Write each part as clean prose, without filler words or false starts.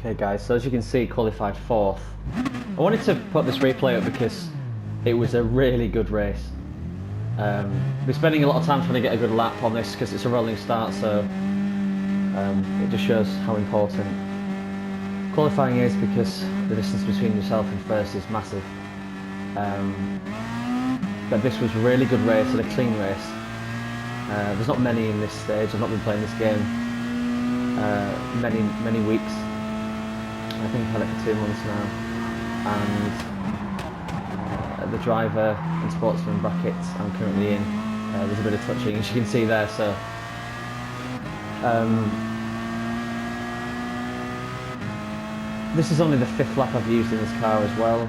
Okay guys, so as you can see, qualified 4th. I wanted to put this replay up because it was a really good race. We're spending a lot of time trying to get a good lap on this because it's a rolling start, so it just shows how important qualifying is, because the distance between yourself and first is massive. But this was a really good race and a clean race. There's not many in this stage. I've not been playing this game many weeks. I think I've had it for 2 months now, and the driver and sportsman brackets I'm currently in, there's a bit of touching, as you can see there. So this is only the 5th lap I've used in this car as well.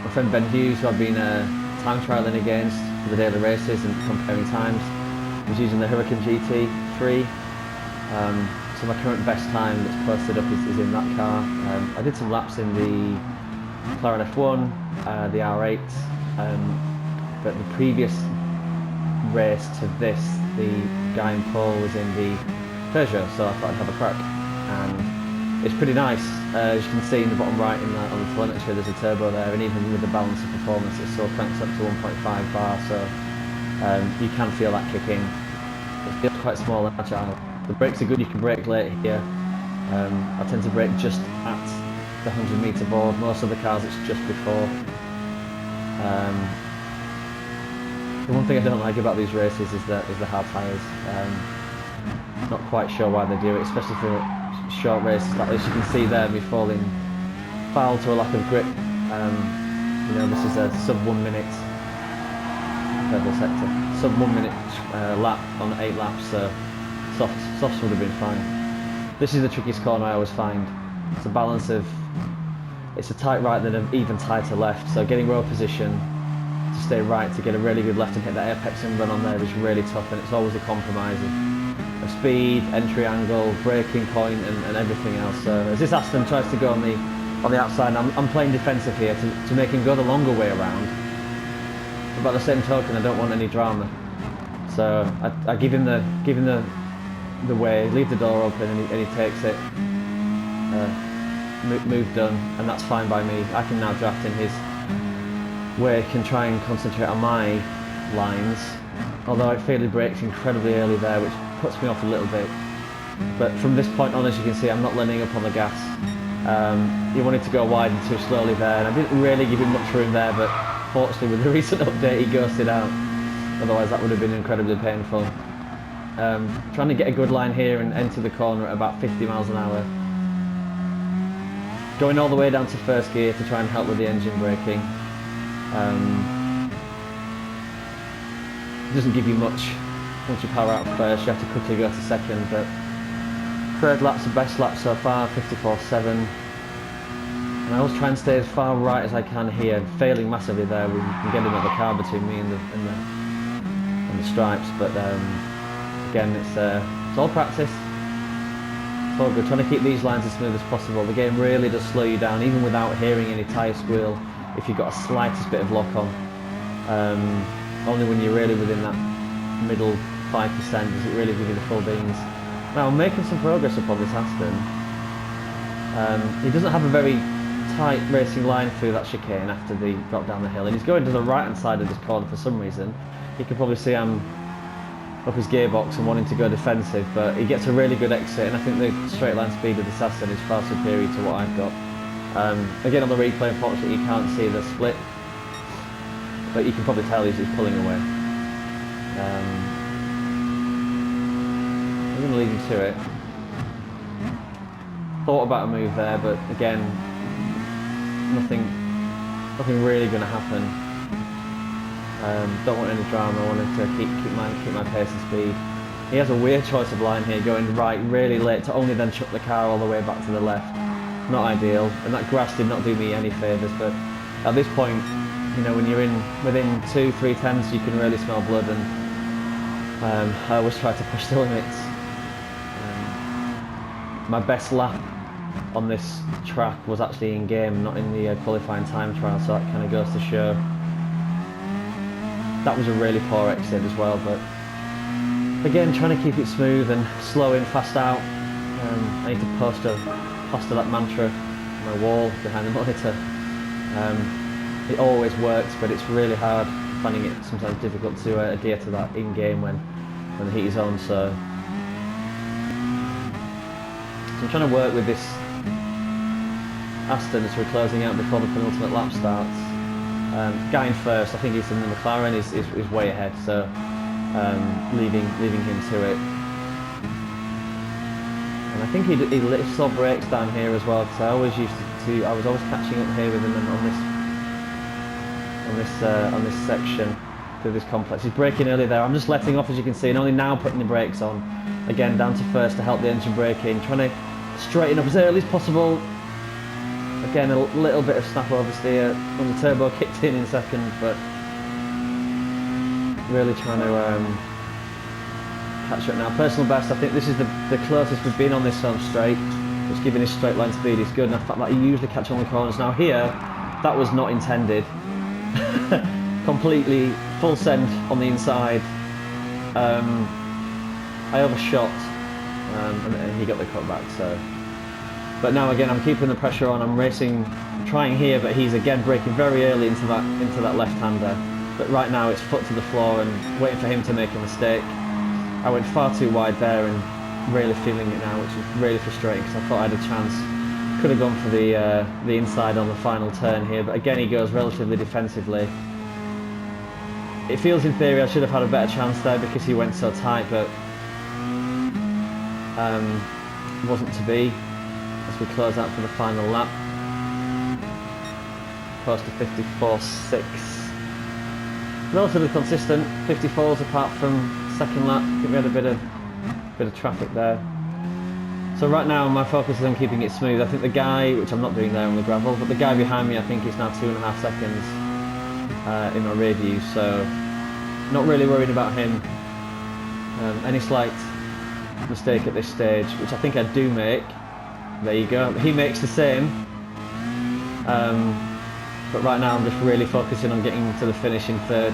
My friend Ben Hughes, who I've been time trialling against for the daily races and comparing times, was using the Hurricane GT3. So my current best time that's posted up is in that car. I did some laps in the McLaren F1, the R8, but the previous race to this, the guy in pole was in the Peugeot, so I thought I'd have a crack. And it's pretty nice. As you can see in the bottom right on the telemetry, there's a turbo there, and even with the balance of performance, it still cranks up to 1.5 bar, so you can feel that kick in. It feels quite small and agile. The brakes are good, you can brake late here. I tend to brake just at the 100 metre board. Most of the cars it's just before. The one thing I don't like about these races is the hard tyres. Not quite sure why they do it, especially for short races like this. You can see there me falling foul to a lack of grip. You know, this is a sub 1 minute purple sector, sub 1 minute lap on 8 laps, so softs would have been fine. This is the trickiest corner I always find. It's a balance of, it's a tight right then an even tighter left, so getting road position to stay right to get a really good left and hit that apex and run on there is really tough, and it's always a compromise of speed, entry angle, braking point and everything else. So as this Aston tries to go on the outside, I'm playing defensive here to make him go the longer way around, but by the same token I don't want any drama, so I give him the way, leave the door open, and he takes it. Move done, and that's fine by me. I can now draft in his wake and try and concentrate on my lines, although I feel he brakes incredibly early there, which puts me off a little bit. But from this point on, as you can see, I'm not letting up on the gas. He wanted to go wide and too slowly there, and I didn't really give him much room there, but fortunately with the recent update he ghosted out. Otherwise that would have been incredibly painful. Trying to get a good line here and enter the corner at about 50 miles an hour. Going all the way down to first gear to try and help with the engine braking. It doesn't give you much once you power out first. You have to quickly go to second, but third lap's the best lap so far, 54.7. And I always try and stay as far right as I can here, failing massively there. We can get another car between me and the stripes, but again, it's all practice. It's all good. Trying to keep these lines as smooth as possible. The game really does slow you down, even without hearing any tyre squeal. If you've got a slightest bit of lock on, only when you're really within that middle 5% does it really give you the full beans. Now I'm making some progress upon this Aston. He doesn't have a very tight racing line through that chicane after the drop down the hill, and he's going to the right hand side of this corner for some reason. You can probably see I'm up his gearbox and wanting to go defensive, but he gets a really good exit, and I think the straight line speed of this Aston is far superior to what I've got. Again, on the replay, unfortunately you can't see the split, but you can probably tell he's pulling away. I'm going to leave him to it. Thought about a move there, but again, nothing really going to happen. Don't want any drama. I wanted to keep my pace and speed. He has a weird choice of line here, going right really late to only then chuck the car all the way back to the left. Not ideal, and that grass did not do me any favours. But at this point, you know, when you're within 2-3 tenths, you can really smell blood, and I always try to push the limits. My best lap on this track was actually in game, not in the qualifying time trial, so that kind of goes to show. That was a really poor exit as well, but again, trying to keep it smooth and slow in, fast out. I need to plaster that mantra on my wall behind the monitor. It always works, but it's really hard, finding it sometimes difficult to adhere to that in-game when the heat is on. So I'm trying to work with this Aston as we're closing out before the penultimate lap starts. Guy in first, I think he's in the McLaren, is way ahead, so leaving him to it. And I think he lifts or brakes down here as well, because I was always catching up here with him on this section through this complex. He's braking early there. I'm just letting off, as you can see, and only now putting the brakes on. Again, down to first to help the engine brake in, trying to straighten up as early as possible. Again, a little bit of snap obviously when the turbo kicked in second, but really trying to catch up now. Personal best, I think this is the closest we've been on this home straight. Just giving his straight line speed is good, and the fact that you usually catch on the corners. Now here, that was not intended. Completely full send on the inside. I overshot, and he got the cut back. So, but now again, I'm keeping the pressure on. I'm racing, trying here, but he's again braking very early into that left-hander. But right now, it's foot to the floor and waiting for him to make a mistake. I went far too wide there and really feeling it now, which is really frustrating because I thought I had a chance. Could have gone for the inside on the final turn here, but again he goes relatively defensively. It feels in theory I should have had a better chance there because he went so tight, but it wasn't to be as we close out for the final lap. Close to 54.6. Relatively consistent, 54s apart from second lap. I think we had a bit of traffic there. So right now my focus is on keeping it smooth. I think the guy, which I'm not doing there on the gravel, but the guy behind me I think is now 2.5 seconds in my rear view, so not really worried about him. Any slight mistake at this stage, which I think I do make, there you go, he makes the same. But right now I'm just really focusing on getting to the finish in third.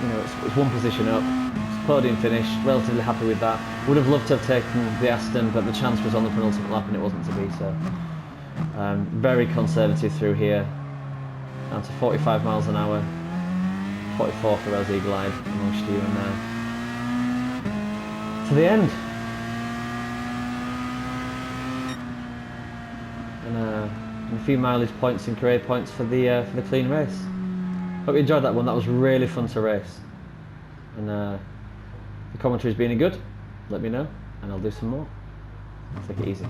You know, it's one position up. It's podium finish, relatively happy with that. Would have loved to have taken the Aston, but the chance was on the penultimate lap and it wasn't to be, so. Very conservative through here. Down to 45 miles an hour. 44 for Rose Eagle Eyed amongst you, and to the end. And a few mileage points and career points for the clean race. Hope you enjoyed that one. That was really fun to race. And the commentary's been any good, let me know and I'll do some more. Take it easy.